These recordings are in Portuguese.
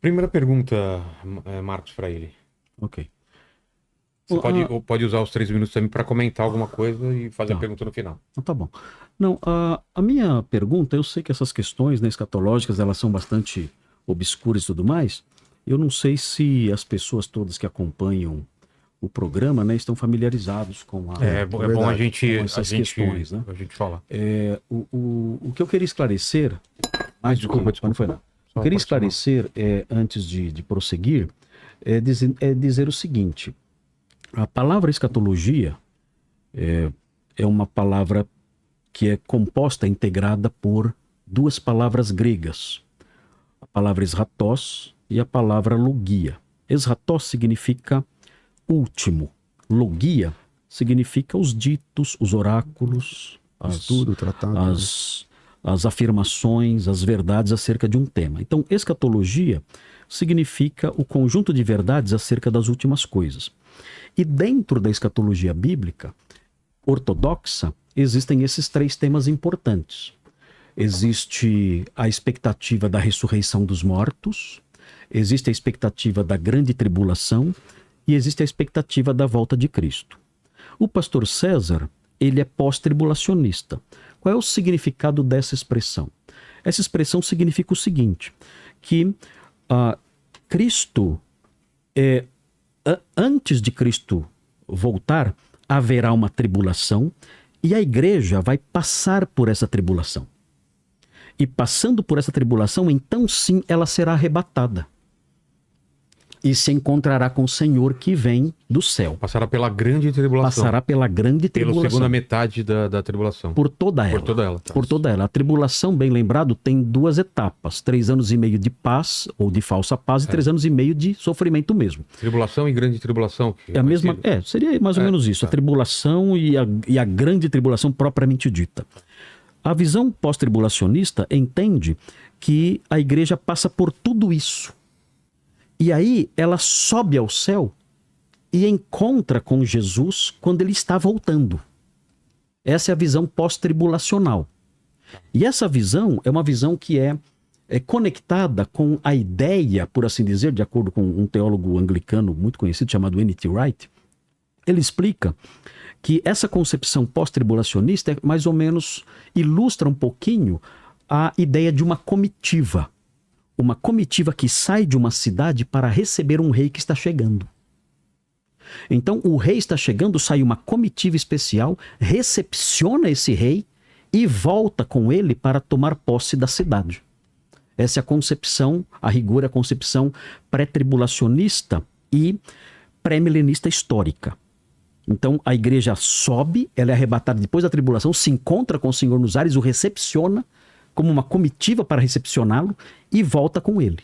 Primeira pergunta, Marcos Fraile. Ok. Você pode usar os 3 minutos também para comentar alguma coisa e fazer a pergunta no final. Então, tá bom. Não, a minha pergunta, eu sei que essas questões, né, escatológicas, elas são bastante obscuras e tudo mais. Eu não sei se as pessoas todas que acompanham o programa, né, estão familiarizados com É bom a gente questões, né? A gente falar. O que eu queria esclarecer... Desculpa. Não foi nada. Eu queria esclarecer, antes de prosseguir, dizer o seguinte. A palavra escatologia é uma palavra que é composta, integrada por duas palavras gregas. A palavra eschatos e a palavra logia. Eschatos significa último. Logia significa os ditos, os oráculos, estudo, tratado, as afirmações, as verdades acerca de um tema. Então, escatologia significa o conjunto de verdades acerca das últimas coisas. E dentro da escatologia bíblica ortodoxa, existem esses três temas importantes. Existe a expectativa da ressurreição dos mortos, existe a expectativa da grande tribulação e existe a expectativa da volta de Cristo. O pastor César, ele é pós-tribulacionista. Qual é o significado dessa expressão? Essa expressão significa o seguinte, que Cristo, antes de Cristo voltar, haverá uma tribulação e a igreja vai passar por essa tribulação. E passando por essa tribulação, então sim, ela será arrebatada. E se encontrará com o Senhor que vem do céu. Passará pela grande tribulação. Passará pela grande tribulação. Pela segunda metade da tribulação. Por toda ela. Por toda ela. Por toda ela. A tribulação, bem lembrado, tem duas etapas. 3 anos e meio de paz, ou de falsa paz, e 3 anos e meio de sofrimento mesmo. Tribulação e grande tribulação. É a mesma. Seria mais ou menos isso. A tribulação e a grande tribulação propriamente dita. A visão pós-tribulacionista entende que a igreja passa por tudo isso. E aí ela sobe ao céu e encontra com Jesus quando ele está voltando. Essa é a visão pós-tribulacional. E essa visão é uma visão que é conectada com a ideia, por assim dizer, de acordo com um teólogo anglicano muito conhecido chamado N.T. Wright. Ele explica que essa concepção pós-tribulacionista mais ou menos ilustra um pouquinho a ideia de uma comitiva. Uma comitiva que sai de uma cidade para receber um rei que está chegando. Então, o rei está chegando, sai uma comitiva especial, recepciona esse rei e volta com ele para tomar posse da cidade. Essa é a concepção, a rigor, a concepção pré-tribulacionista e pré-milenista histórica. Então, a igreja sobe, ela é arrebatada depois da tribulação, se encontra com o Senhor nos ares, o recepciona como uma comitiva para recepcioná-lo e volta com ele.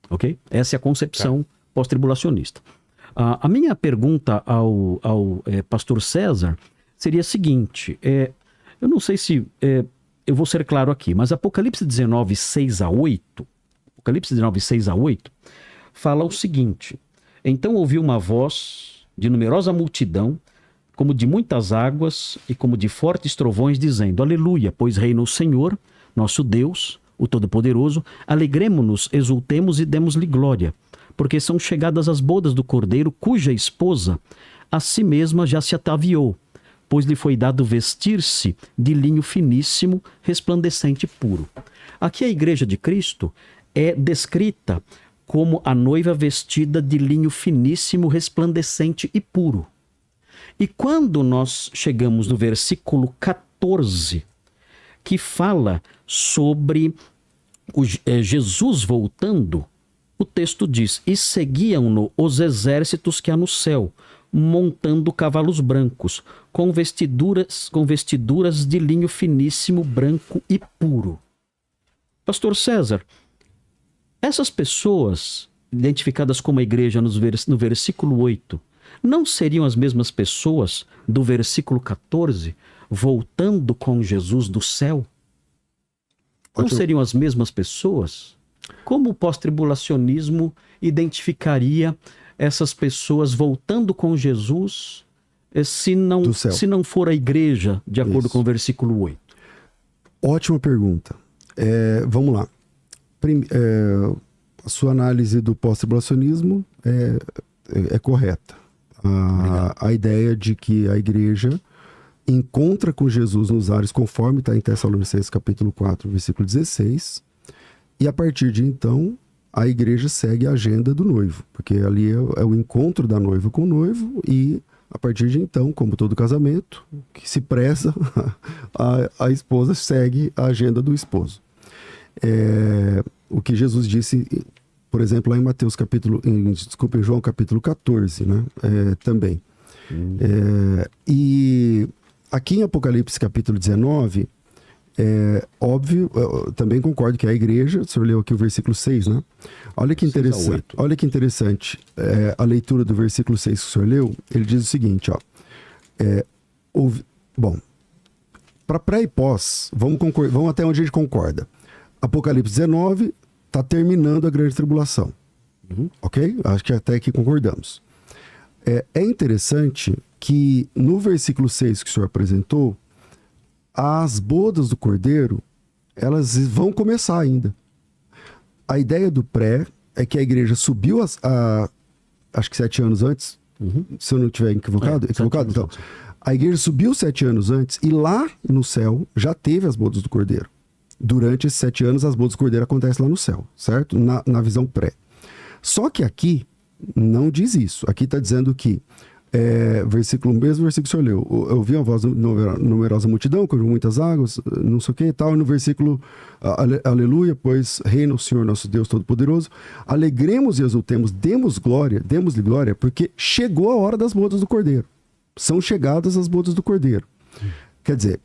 Ok? Essa é a concepção pós-tribulacionista. A minha pergunta ao pastor César seria a seguinte, eu não sei se eu vou ser claro aqui, mas Apocalipse 19, 6 a 8, Apocalipse 19, 6 a 8, fala o seguinte: então ouvi uma voz de numerosa multidão, como de muitas águas e como de fortes trovões, dizendo: Aleluia, pois reina o Senhor, nosso Deus, o Todo-Poderoso, alegremo-nos, exultemos e demos-lhe glória, porque são chegadas as bodas do Cordeiro, cuja esposa a si mesma já se ataviou, pois lhe foi dado vestir-se de linho finíssimo, resplandecente e puro. Aqui a Igreja de Cristo é descrita como a noiva vestida de linho finíssimo, resplandecente e puro. E quando nós chegamos no versículo 14, que fala sobre Jesus voltando, o texto diz: e seguiam-no os exércitos que há no céu, montando cavalos brancos, com vestiduras de linho finíssimo, branco e puro. Pastor César, essas pessoas identificadas como a igreja no versículo 8, não seriam as mesmas pessoas do versículo 14, voltando com Jesus do céu? Não seriam as mesmas pessoas? Como o pós-tribulacionismo identificaria essas pessoas voltando com Jesus se não for a igreja, de acordo com o versículo 8? Ótima pergunta. Vamos lá. a sua análise do pós-tribulacionismo é correta. A ideia de que a igreja encontra com Jesus nos ares, conforme está em Tessalonicenses capítulo 4, versículo 16, e a partir de então, a igreja segue a agenda do noivo, porque ali é o encontro da noiva com o noivo, e a partir de então, como todo casamento, que se preza, a esposa segue a agenda do esposo. O que Jesus disse, por exemplo, lá em Mateus em João capítulo 14, né? Também. E aqui em Apocalipse capítulo 19, óbvio, eu também concordo que é a igreja. O senhor leu aqui o versículo 6, né? Olha que interessante, a leitura do versículo 6 que o senhor leu. Ele diz o seguinte, ó. Bom, para pré e pós, vamos até onde a gente concorda. Apocalipse 19 está terminando a grande tribulação. Ok? Acho que até aqui concordamos. É interessante que no versículo 6 que o senhor apresentou, as bodas do Cordeiro, elas vão começar ainda. A ideia do pré é que a igreja subiu acho que 7 anos antes, se eu não estiver equivocado. Então, a igreja subiu 7 anos antes e lá no céu já teve as bodas do Cordeiro. Durante esses 7 anos, as bodas do Cordeiro acontecem lá no céu, certo? Na visão pré. Só que aqui não diz isso. Aqui está dizendo que, mesmo versículo que o senhor leu, eu vi uma voz numerosa multidão, com muitas águas, não sei o que e tal, e no versículo, aleluia, pois reina o Senhor nosso Deus Todo-Poderoso, alegremos e exultemos, demos-lhe glória, porque chegou a hora das bodas do Cordeiro. São chegadas as bodas do Cordeiro. Quer dizer,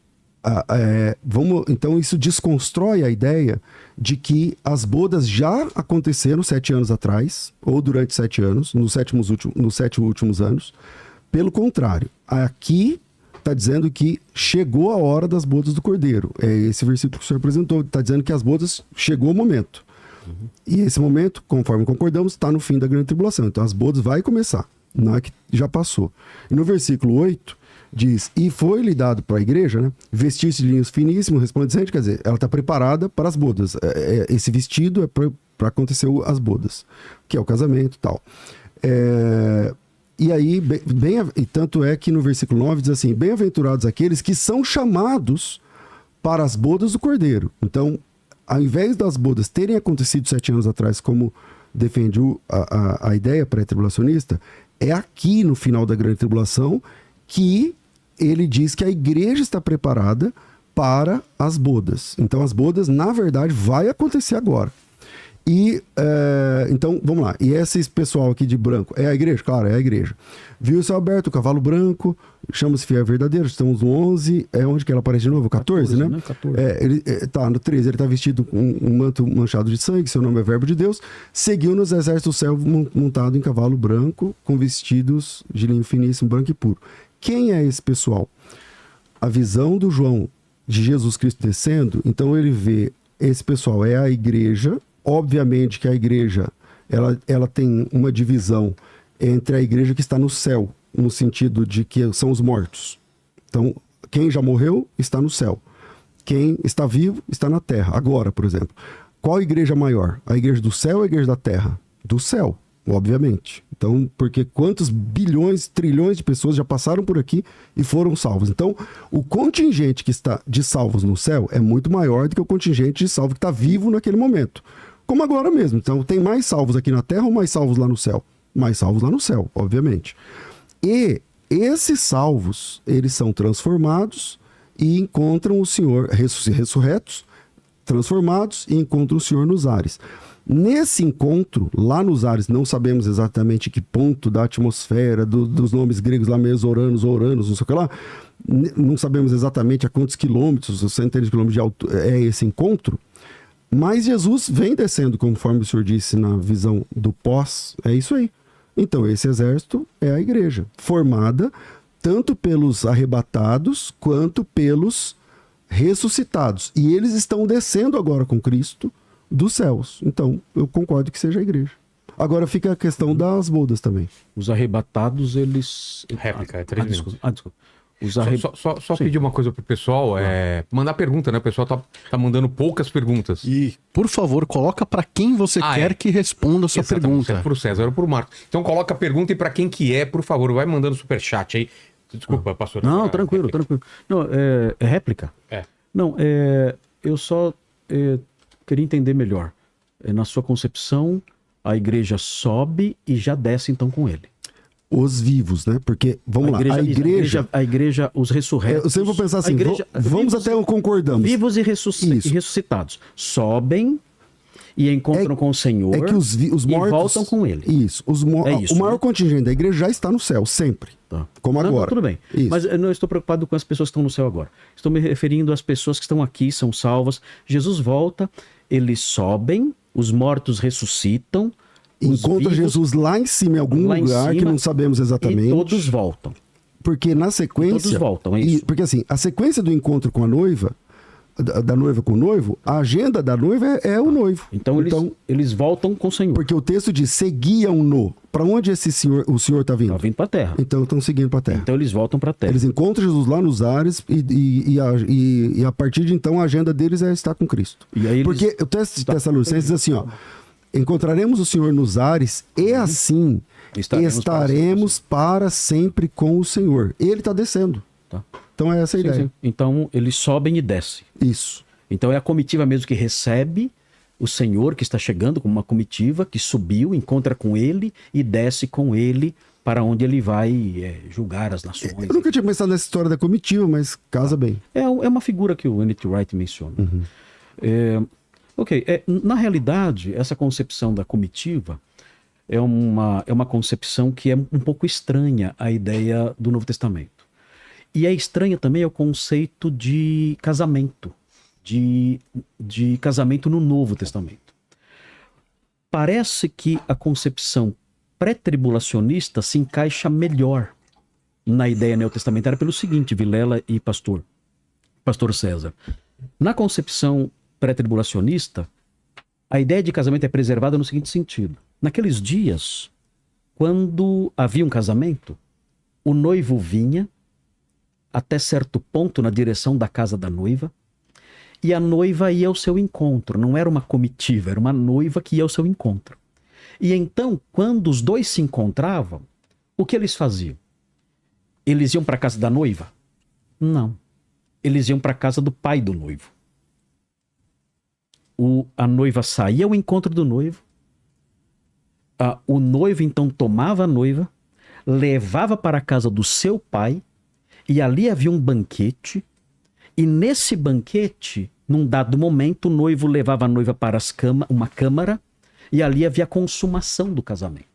então isso desconstrói a ideia de que as bodas já aconteceram 7 anos atrás, ou durante 7 anos, nos 7 últimos anos. Pelo contrário, aqui está dizendo que chegou a hora das bodas do Cordeiro. É esse versículo que o senhor apresentou, está dizendo que as bodas, chegou o momento. E esse momento, conforme concordamos, está no fim da grande tribulação. Então as bodas vai começar, não é que já passou. E no versículo 8, diz, e foi-lhe dado para a igreja, né, vestir-se de linhos finíssimos, resplandecentes, quer dizer, ela está preparada para as bodas. Esse vestido é para acontecer as bodas, que é o casamento e tal. E aí, e tanto é que no versículo 9 diz assim, bem-aventurados aqueles que são chamados para as bodas do Cordeiro. Então, ao invés das bodas terem acontecido 7 anos atrás, como defende a ideia pré-tribulacionista, é aqui no final da grande tribulação que ele diz que a igreja está preparada para as bodas. Então as bodas, na verdade, vai acontecer agora. E, então, vamos lá. E esse pessoal aqui de branco, é a igreja? Claro, é a igreja. Viu o céu aberto, o cavalo branco, chama-se fiel verdadeiro, estamos no 11, onde que ela aparece de novo? 14, né? 14. No 13, ele está vestido com um manto manchado de sangue, seu nome é verbo de Deus, seguiu nos exércitos do céu montado em cavalo branco, com vestidos de linho finíssimo, branco e puro. Quem é esse pessoal? A visão do João de Jesus Cristo descendo, então ele vê, esse pessoal é a igreja. Obviamente que a igreja, ela tem uma divisão entre a igreja que está no céu, no sentido de que são os mortos. Então, quem já morreu está no céu. Quem está vivo está na terra. Agora, por exemplo, qual a igreja maior? A igreja do céu ou a igreja da terra? Do céu, obviamente. Então, porque quantos bilhões, trilhões de pessoas já passaram por aqui e foram salvos? Então, o contingente que está de salvos no céu é muito maior do que o contingente de salvo que está vivo naquele momento. Como agora mesmo. Então, tem mais salvos aqui na terra ou mais salvos lá no céu? Mais salvos lá no céu, obviamente. E esses salvos, eles são transformados e encontram o Senhor, ressurretos, transformados, e encontram o Senhor nos ares. Nesse encontro, lá nos ares, não sabemos exatamente que ponto da atmosfera, dos nomes gregos lá, mesoranos, oranos, não sei o que lá, não sabemos exatamente a quantos quilômetros, centenas de quilômetros de altura é esse encontro, mas Jesus vem descendo, conforme o senhor disse na visão do pós, é isso aí. Então esse exército é a igreja, formada tanto pelos arrebatados quanto pelos ressuscitados. E eles estão descendo agora com Cristo dos céus. Então, eu concordo que seja a igreja. Agora fica a questão das bodas também. Os arrebatados, eles... Réplica, é 3 minutos. Desculpa. Só pedir uma coisa pro pessoal, mandar pergunta, né? O pessoal tá mandando poucas perguntas. E, por favor, coloca para quem você quer que responda a sua pergunta. É pro César ou pro Marcos. Então coloca a pergunta e para quem que é, por favor, vai mandando superchat aí. Desculpa, pastor. Não, tranquilo. Não, é réplica? Não, eu só queria entender melhor. Na sua concepção, a igreja sobe e já desce então com ele. Os vivos, né? Porque, vamos lá, a igreja, os ressurretos... Eu sempre vou pensar assim, vamos até o concordamos. Vivos e ressuscitados. Sobem e encontram com o Senhor os mortos, e voltam com ele. Isso. O maior contingente da igreja já está no céu, sempre. Tá. Como agora. Não, tudo bem. Isso. Mas eu não estou preocupado com as pessoas que estão no céu agora. Estou me referindo às pessoas que estão aqui, são salvas. Jesus volta, eles sobem, os mortos ressuscitam, encontra Jesus lá em cima, em algum lugar que não sabemos exatamente. E todos voltam. Porque na sequência... Todos voltam, é isso. Porque assim, a sequência do encontro com a noiva, da noiva com o noivo, a agenda da noiva é o noivo. Então eles voltam com o Senhor. Porque o texto diz, seguiam-no. Para onde o Senhor está vindo? Está vindo para a terra. Então estão seguindo para a terra. Então eles voltam para a terra. Eles encontram Jesus lá nos ares e a partir de então a agenda deles é estar com Cristo. E aí porque o texto de Tessalonicenses diz assim, ó, encontraremos o Senhor nos ares e assim estaremos para sempre com o Senhor. Ele está descendo. Tá. Então é essa a ideia. Sim. Então eles sobem e descem. Isso. Então é a comitiva mesmo que recebe o Senhor, que está chegando como uma comitiva, que subiu, encontra com ele e desce com ele para onde ele vai julgar as nações. Eu nunca tinha pensado nessa história da comitiva, mas casa bem. É uma figura que o N.T. Wright menciona. Na realidade, essa concepção da comitiva é uma concepção que é um pouco estranha à ideia do Novo Testamento. E é estranha também ao conceito de casamento, de casamento no Novo Testamento. Parece que a concepção pré-tribulacionista se encaixa melhor na ideia neotestamentária pelo seguinte, Vilela e pastor César. Na concepção pré-tribulacionista, a ideia de casamento é preservada no seguinte sentido. Naqueles dias, quando havia um casamento, o noivo vinha até certo ponto na direção da casa da noiva e a noiva ia ao seu encontro. Não era uma comitiva, era uma noiva que ia ao seu encontro. E então, quando os dois se encontravam, o que eles faziam? Eles iam para a casa da noiva? Não. Eles iam para a casa do pai do noivo. A noiva saía ao encontro do noivo, o noivo então tomava a noiva, levava para a casa do seu pai, e ali havia um banquete, e nesse banquete, num dado momento, o noivo levava a noiva para uma câmara, e ali havia a consumação do casamento.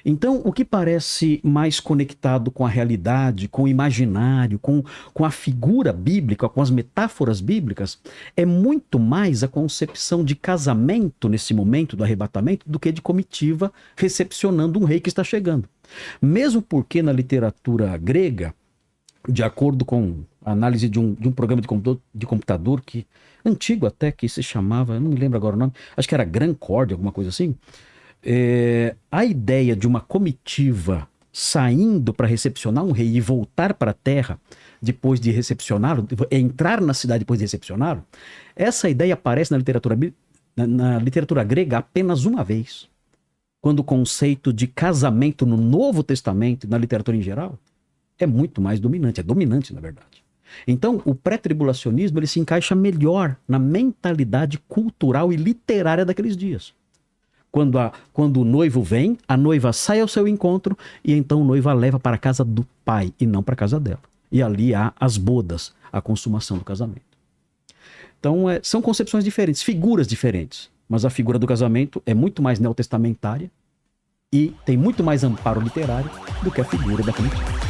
Então, o que parece mais conectado com a realidade, com o imaginário, com a figura bíblica, com as metáforas bíblicas, é muito mais a concepção de casamento nesse momento do arrebatamento do que de comitiva recepcionando um rei que está chegando. Mesmo porque na literatura grega, de acordo com a análise de um programa de computador que antigo até, que se chamava, eu não me lembro agora o nome, acho que era Gran Cord, alguma coisa assim, a ideia de uma comitiva saindo para recepcionar um rei e voltar para a terra depois de recepcioná-lo, entrar na cidade depois de recepcioná-lo, essa ideia aparece na literatura grega apenas uma vez, quando o conceito de casamento no Novo Testamento, na literatura em geral, é muito mais dominante, é dominante na verdade. Então, o pré-tribulacionismo ele se encaixa melhor na mentalidade cultural e literária daqueles dias. Quando o noivo vem, a noiva sai ao seu encontro e então o noivo a leva para a casa do pai e não para a casa dela. E ali há as bodas, a consumação do casamento. Então, são concepções diferentes, figuras diferentes. Mas a figura do casamento é muito mais neotestamentária e tem muito mais amparo literário do que a figura da comitiva.